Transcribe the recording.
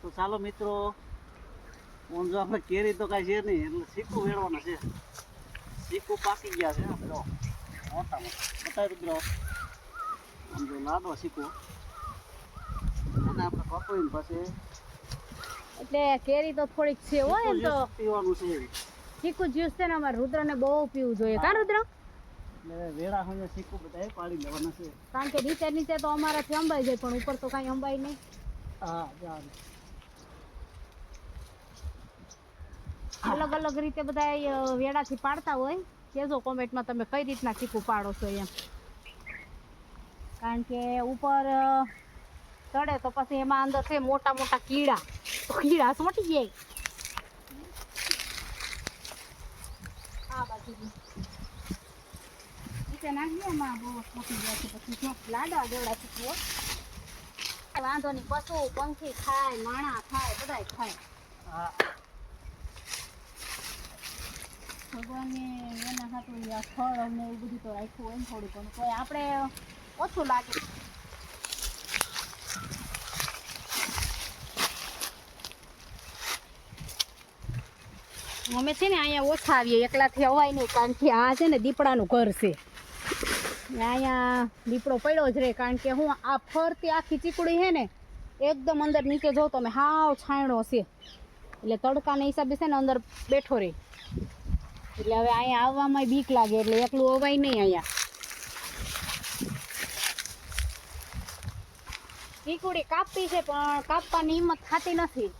તો ચાલો મિત્રો, ઊંઝો આપણે કેરી તો કાંઈ છે નહીં, એટલે શીકું વેળવાના છે. શીકું પાકી ગયા છે આપણે મોટા મોટા બતાવી દીધો. આમ જો લાડવા શીકું અને આપણે પકવીને પછી એટલે કેરી તો થોડીક છે હો એમ તો પીવાનું છે. ચીકુ જ્યુસ છે ને અમારે રુદ્રને બહુ પીવું જોઈએ કા રુદ્ર? એટલે વેળા હોય શીકું બધા પાડી લેવાના છે. કારણ કે નીચે નીચે તો અમારાથી અંબાઈ જાય પણ ઉપર તો કાંઈ અંબાઈ નહીં. હા જાણ અલગ અલગ રીતે બધા વેડાથી પાડતા હોય, કહેજો કોમેન્ટમાં તમે કઈ રીતના ચીકુ પાડો છો એમ. કારણ કે ઉપર ચડે તો પછી એમાં અંદર છે મોટા મોટા કીડા, તો કીડા સોટી જાય. આ બાજુ નીચે નાખીએ એમાં બહુ સોટી જાય છે. પછી જો લાડવા જેવડા ચીકુ વાંધો નહીં, પશુ પંખી ખાય, માણા ખાય, બધાય ખાય. હા ભગવાને એના હાથું આ ફળ અને એવું બધું તો રાખ્યું હોય ને થોડું ઘણું, તો આપણે ઓછું લાગે. અમે છે ને અહીંયા ઓછા આવીએ, એકલાથી અવાય નહીં, કારણ કે આ છે ને દીપડાનું ઘર છે. અહીંયા દીપડો પડ્યો જ રહે, કારણ કે હું આ ફરતી આખી ચીકડી છે ને એકદમ અંદર નીચે જો તમે હાવ છાંયડો છે, એટલે તડકાના હિસાબે છે ને અંદર બેઠો રહે. એટલે હવે અહીંયા આવવામાં બીક લાગે, એટલે એકલું અવાય નહીં. અહીંયા ચીકુડી કાપી છે પણ કાપવાની હિંમત થતી નથી.